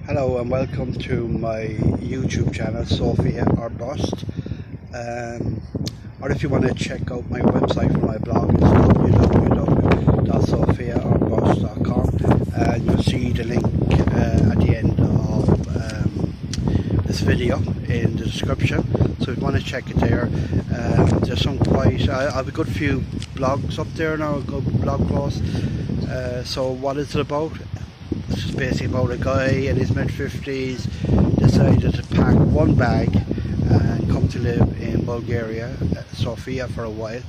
Hello and welcome to my YouTube channel, Sofia or Bust. Or if you want to check out my website for my blog, it's www.sofiaorbust.com, and you'll see the link at the end of this video in the description. So if you want to check it there, there's some quite, I have a good few blogs up there now, a good blog post. So what is it about? It's just basically about a guy in his mid-50s decided to pack one bag and come to live in Bulgaria, Sofia, for a while.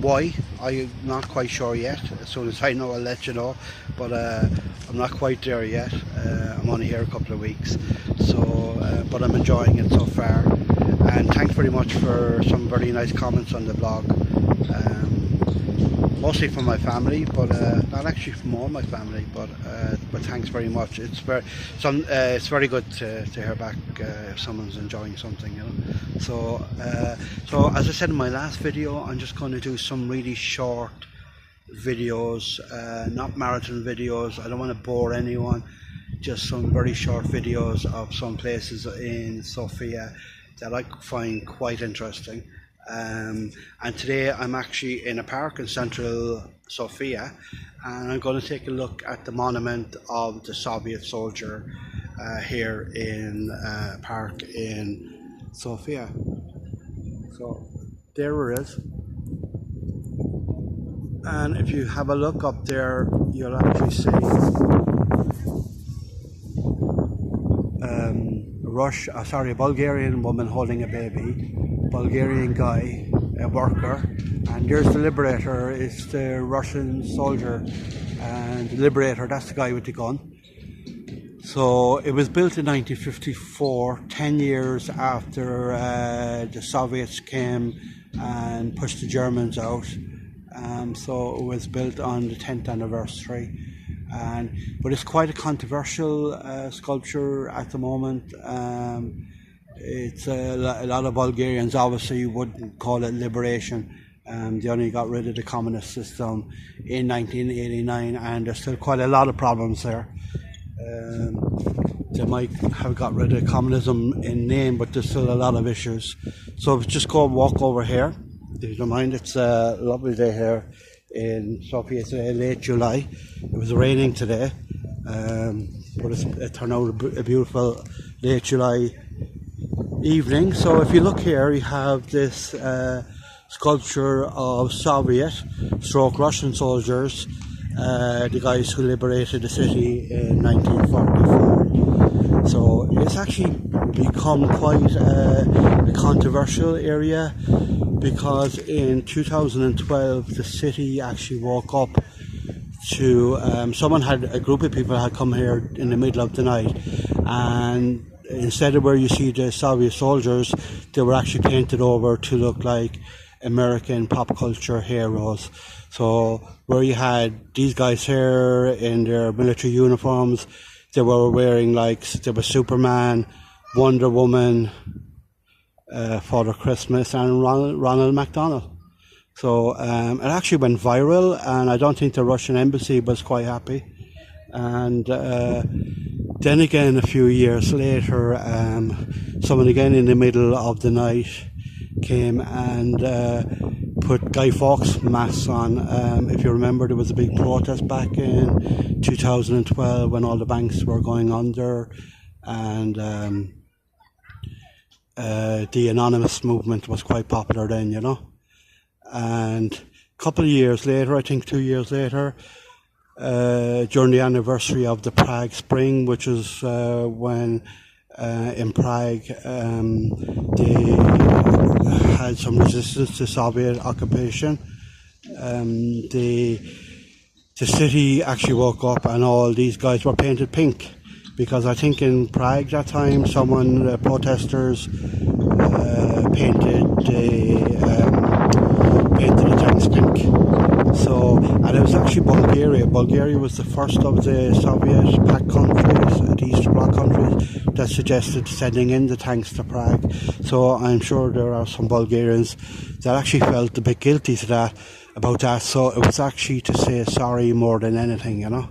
Why? I'm not quite sure yet. As soon as I know, I'll let you know, but I'm not quite there yet. I'm only here a couple of weeks, so but I'm enjoying it so far, and thanks very much for some very nice comments on the blog. Mostly from my family, but not actually from all my family, but thanks very much. It's very good to hear back if someone's enjoying something, you know. So as I said in my last video, I'm just going to do some really short videos, not marathon videos. I don't want to bore anyone, just some very short videos of some places in Sofia that I find quite interesting. And today I'm actually in a park in central Sofia, and I'm going to take a look at the monument of the Soviet soldier here in a park in Sofia. So there it is, and if you have a look up there, you'll actually see a Bulgarian woman holding a baby, Bulgarian guy, a worker, and there's the Liberator. It's the Russian soldier, and the Liberator, that's the guy with the gun. So it was built in 1954, 10 years after the Soviets came and pushed the Germans out. So it was built on the 10th anniversary. But it's quite a controversial sculpture at the moment. It's a lot of Bulgarians obviously wouldn't call it liberation. They only got rid of the communist system in 1989, and there's still quite a lot of problems there. They might have got rid of communism in name, but there's still a lot of issues. So just go and walk over here. If you don't mind, it's a lovely day here in Sofia. It's late July. It was raining today, but it turned out a beautiful late July evening. So if you look here, you have this sculpture of Soviet / Russian soldiers, the guys who liberated the city in 1944. So it's actually become quite a controversial area, because in 2012 the city actually woke up to a group of people had come here in the middle of the night, and instead of where you see the Soviet soldiers, they were actually painted over to look like American pop culture heroes. So where you had these guys here in their military uniforms, they were wearing there was Superman, Wonder Woman, Father Christmas, and Ronald McDonald. So it actually went viral, and I don't think the Russian embassy was quite happy. And then again, a few years later, someone again in the middle of the night came and put Guy Fawkes masks on. If you remember, there was a big protest back in 2012 when all the banks were going under, and the anonymous movement was quite popular then, you know. And a couple of years later, I think 2 years later, during the anniversary of the Prague Spring, which is when in Prague they had some resistance to Soviet occupation, the city actually woke up and all these guys were painted pink, because I think in Prague that time protesters painted the tanks pink. So, and it was actually Bulgaria. Bulgaria was the first of the Soviet pact countries, the Eastern Bloc countries, that suggested sending in the tanks to Prague. So I'm sure there are some Bulgarians that actually felt a bit guilty about that. So it was actually to say sorry more than anything, you know.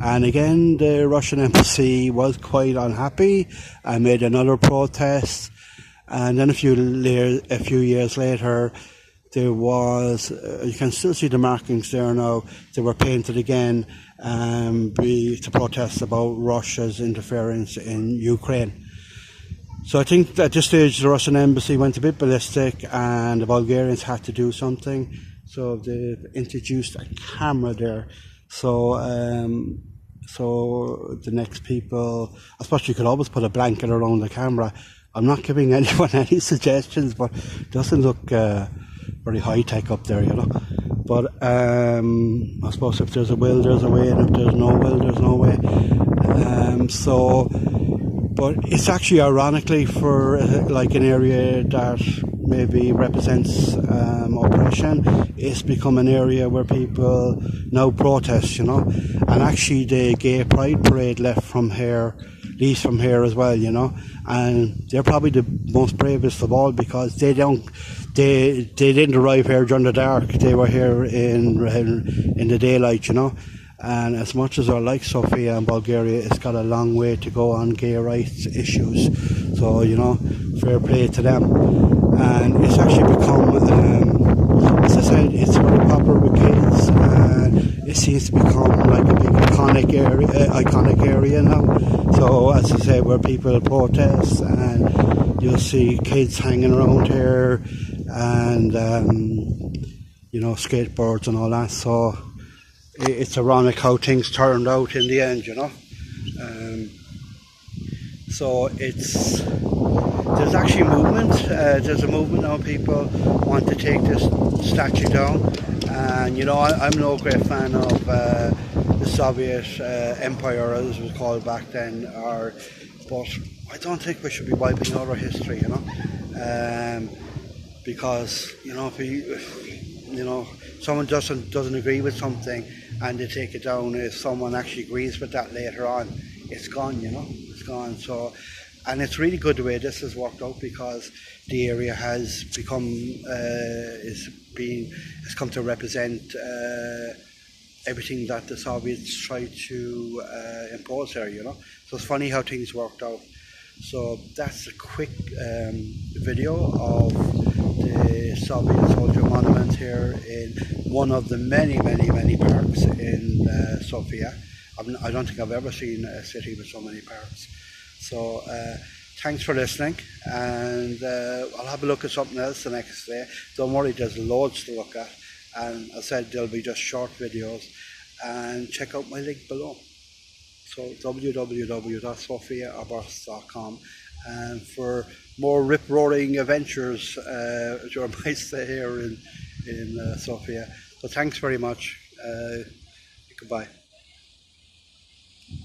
And again, the Russian embassy was quite unhappy and made another protest. And then a few years later, there was, you can still see the markings there now, they were painted again to protest about Russia's interference in Ukraine. So I think at this stage the Russian embassy went a bit ballistic and the Bulgarians had to do something. So they introduced a camera there. So the next people, I suppose you could always put a blanket around the camera. I'm not giving anyone any suggestions, but it doesn't look very high tech up there, you know. But I suppose if there's a will, there's a way, and if there's no will, there's no way. But it's actually ironically for like an area that maybe represents oppression, it's become an area where people now protest, you know. And actually the gay pride parade leaves from here as well, you know. And they're probably the most bravest of all because they didn't arrive here during the dark. They were here in the daylight, you know. And as much as I like Sofia and Bulgaria, it's got a long way to go on gay rights issues. So, you know, fair play to them. And it's actually become, as I said, it's very popular with kids, and it seems to become like a big iconic area now. So, as I say, where people protest, and you'll see kids hanging around here, and you know, skateboards and all that. So it's ironic how things turned out in the end, you know. So there's actually movement. There's a movement now. People want to take this statue down, and you know, I'm no great fan of the Soviet Empire, as it was called back then, but I don't think we should be wiping out our history, you know, because you know, if someone doesn't agree with something and they take it down, if someone actually agrees with that later on, it's gone, you know, it's gone. So, and it's really good the way this has worked out, because the area has become has come to represent everything that the Soviets tried to impose here, you know. So it's funny how things worked out. So that's a quick video of the Soviet soldier monument here in one of the many parks in Sofia. I don't think I've ever seen a city with so many parks. So thanks for listening, and I'll have a look at something else the next day. Don't worry, there's loads to look at, and as I said, there'll be just short videos, and check out my link below. So www.sofiaabirths.com, and for more rip-roaring adventures during my stay here in Sofia. So thanks very much. Goodbye.